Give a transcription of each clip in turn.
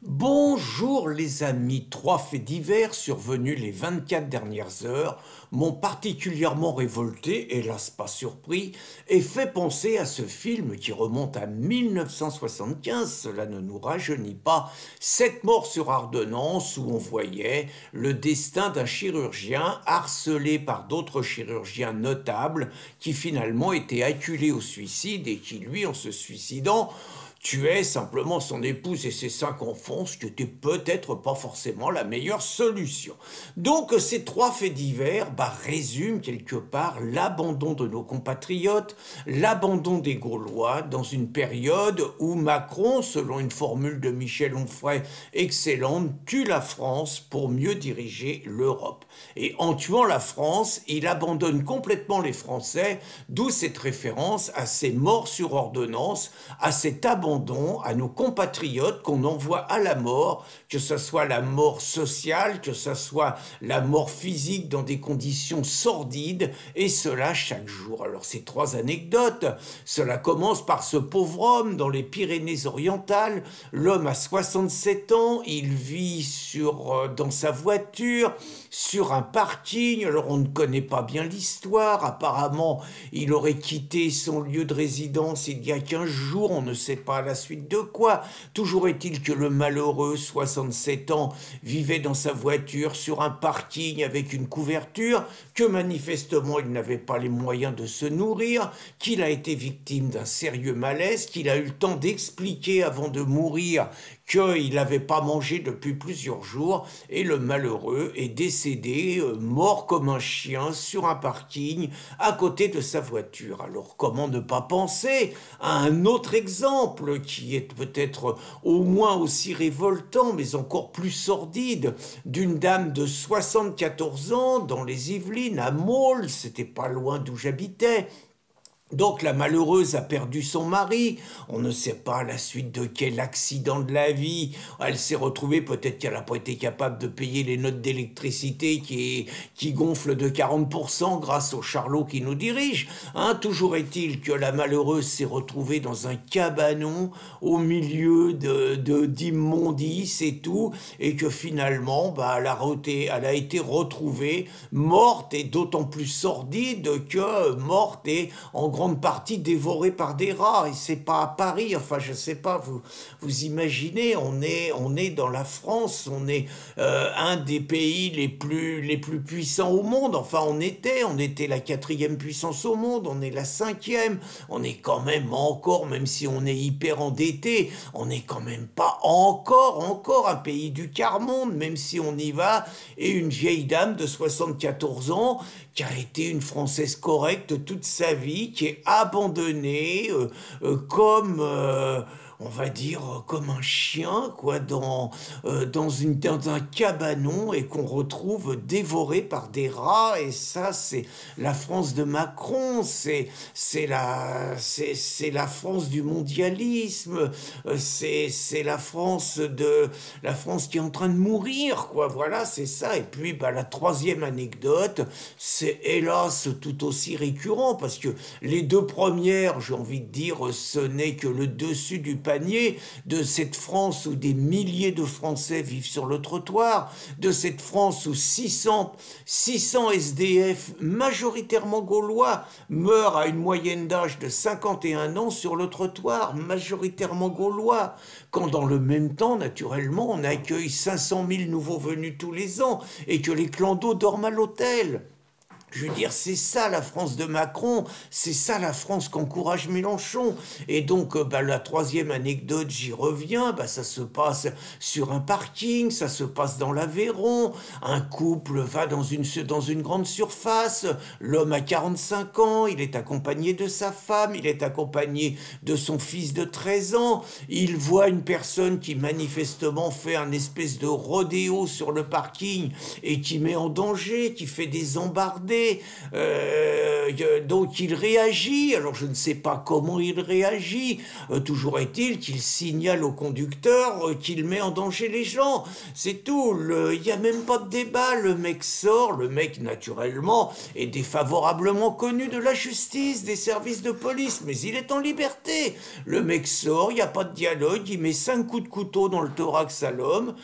Bonjour les amis, trois faits divers survenus les 24 dernières heures m'ont particulièrement révolté, hélas pas surpris, et fait penser à ce film qui remonte à 1975, cela ne nous rajeunit pas, Sept morts sur Ardennance, où on voyait le destin d'un chirurgien harcelé par d'autres chirurgiens notables qui finalement étaient acculés au suicide et qui lui, en se suicidant, tuait simplement son épouse et ses 5 enfants, ce qui était peut-être pas forcément la meilleure solution. Donc ces trois faits divers résument quelque part l'abandon de nos compatriotes, l'abandon des Gaulois dans une période où Macron, selon une formule de Michel Onfray excellente, tue la France pour mieux diriger l'Europe. Et en tuant la France, il abandonne complètement les Français, d'où cette référence à ces morts sur ordonnance, à cet abandon à nos compatriotes qu'on envoie à la mort, que ce soit la mort sociale, que ce soit la mort physique dans des conditions sordides, et cela chaque jour. Alors ces trois anecdotes, cela commence par ce pauvre homme dans les Pyrénées-Orientales. L'homme a 67 ans, il vit dans sa voiture, sur un parking. Alors on ne connaît pas bien l'histoire, apparemment il aurait quitté son lieu de résidence il y a 15 jours, on ne sait pas à la suite de quoi. Toujours est-il que le malheureux, 67 ans, vivait dans sa voiture sur un parking avec une couverture, que manifestement il n'avait pas les moyens de se nourrir, qu'il a été victime d'un sérieux malaise, qu'il a eu le temps d'expliquer avant de mourir qu'il n'avait pas mangé depuis plusieurs jours, et le malheureux est décédé, mort comme un chien, sur un parking, à côté de sa voiture. Alors comment ne pas penser à un autre exemple, qui est peut-être au moins aussi révoltant, mais encore plus sordide, d'une dame de 74 ans, dans les Yvelines, à Maule, c'était pas loin d'où j'habitais. Donc la malheureuse a perdu son mari, on ne sait pas la suite de quel accident de la vie, elle s'est retrouvée, peut-être qu'elle n'a pas été capable de payer les notes d'électricité qui gonflent de 40% grâce au charlot qui nous dirige. Toujours est-il que la malheureuse s'est retrouvée dans un cabanon au milieu d'immondices et tout, et que finalement elle a été retrouvée morte, et d'autant plus sordide que morte et en grande partie dévorée par des rats. Et c'est pas à Paris, enfin je sais pas, vous imaginez, on est dans la France, on est un des pays les plus puissants au monde, enfin on était la 4e puissance au monde, on est la 5e, on est quand même encore, même si on est hyper endetté, on n'est quand même pas encore un pays du quart-monde, même si on y va, et une vieille dame de 74 ans qui a été une Française correcte toute sa vie, qui est abandonnée comme on va dire comme un chien, quoi, dans un cabanon, et qu'on retrouve dévoré par des rats. Et ça, c'est la France de Macron, c'est la France du mondialisme, c'est la France qui est en train de mourir, quoi. Voilà, c'est ça. Et puis la troisième anecdote, c'est hélas tout aussi récurrent, parce que les deux premières, j'ai envie de dire, ce n'est que le dessus du panier de cette France où des milliers de Français vivent sur le trottoir, de cette France où 600 SDF, majoritairement gaulois, meurent à une moyenne d'âge de 51 ans sur le trottoir, majoritairement gaulois, quand dans le même temps, naturellement, on accueille 500 000 nouveaux venus tous les ans et que les clandos dorment à l'hôtel. Je veux dire, c'est ça la France de Macron, c'est ça la France qu'encourage Mélenchon. Et donc, la troisième anecdote, j'y reviens, ça se passe sur un parking, ça se passe dans l'Aveyron, un couple va dans une grande surface, l'homme a 45 ans, il est accompagné de sa femme, il est accompagné de son fils de 13 ans, il voit une personne qui manifestement fait un espèce de rodéo sur le parking et qui met en danger, qui fait des embardées, blessé, donc il réagit. Alors je ne sais pas comment il réagit, toujours est-il qu'il signale au conducteur qu'il met en danger les gens. C'est tout, il n'y a même pas de débat, le mec sort, le mec naturellement est défavorablement connu de la justice, des services de police, mais il est en liberté. Le mec sort, il n'y a pas de dialogue, il met 5 coups de couteau dans le thorax à l'homme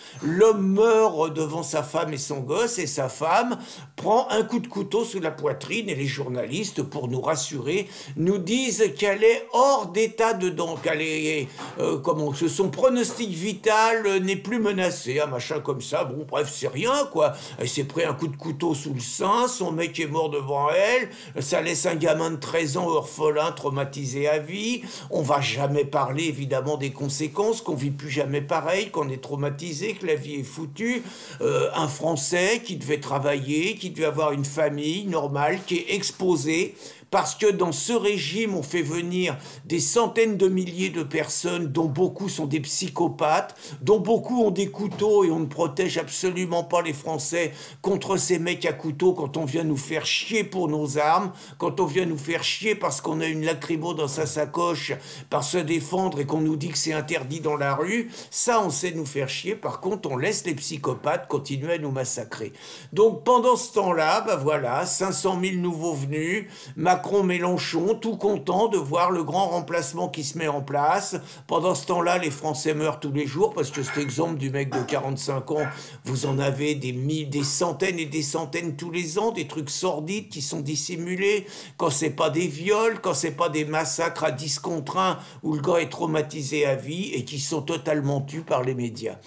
meurt devant sa femme et son gosse, et sa femme prend un coup de couteau sous la poitrine, et les journalistes, pour nous rassurer, nous disent qu'elle est hors d'état dedans, qu'elle est, que son pronostic vital n'est plus menacé, un machin comme ça. Bon, bref, c'est rien, quoi. Elle s'est pris un coup de couteau sous le sein, son mec est mort devant elle, ça laisse un gamin de 13 ans orphelin, traumatisé à vie. On va jamais parler, évidemment, des conséquences, qu'on vit plus jamais pareil, qu'on est traumatisé, que la vie est foutue. Un Français qui devait travailler, qui devait avoir une famille normale, qui est exposé, parce que dans ce régime, on fait venir des centaines de milliers de personnes, dont beaucoup sont des psychopathes, dont beaucoup ont des couteaux, et on ne protège absolument pas les Français contre ces mecs à couteau quand on vient nous faire chier pour nos armes, quand on vient nous faire chier parce qu'on a une lacrymo dans sa sacoche, par se défendre, et qu'on nous dit que c'est interdit dans la rue. Ça, on sait nous faire chier. Par contre, on laisse les psychopathes continuer à nous massacrer. Donc pendant ce temps-là, ben voilà, 500 000 nouveaux venus, Macron-Mélenchon, tout content de voir le grand remplacement qui se met en place. Pendant ce temps-là, les Français meurent tous les jours, parce que cet exemple du mec de 45 ans, vous en avez des centaines et des centaines tous les ans, des trucs sordides qui sont dissimulés, quand c'est pas des viols, quand c'est pas des massacres à 10 contre 1 où le gars est traumatisé à vie, et qui sont totalement tus par les médias.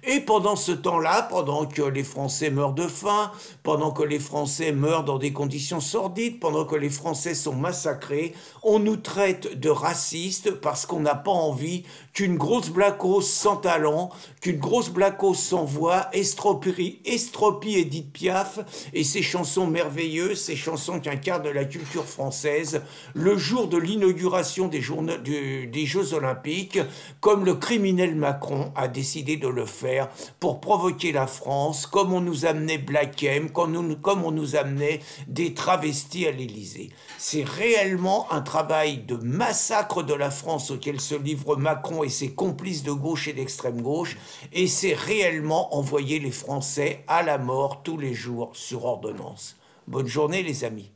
Et pendant ce temps-là, pendant que les Français meurent de faim, pendant que les Français meurent dans des conditions sordides, pendant que les Français sont massacrés, on nous traite de racistes parce qu'on n'a pas envie qu'une grosse blacose sans talent, qu'une grosse blacose sans voix estropie Édith Piaf et ses chansons merveilleuses, ces chansons qui incarnent la culture française, le jour de l'inauguration des Jeux Olympiques, comme le criminel Macron a décidé de le faire pour provoquer la France, comme on nous amenait Black M, comme on nous amenait des travestis à l'Élysée. C'est réellement un travail de massacre de la France auquel se livrent Macron et ses complices de gauche et d'extrême gauche, et c'est réellement envoyer les Français à la mort tous les jours sur ordonnance. Bonne journée les amis.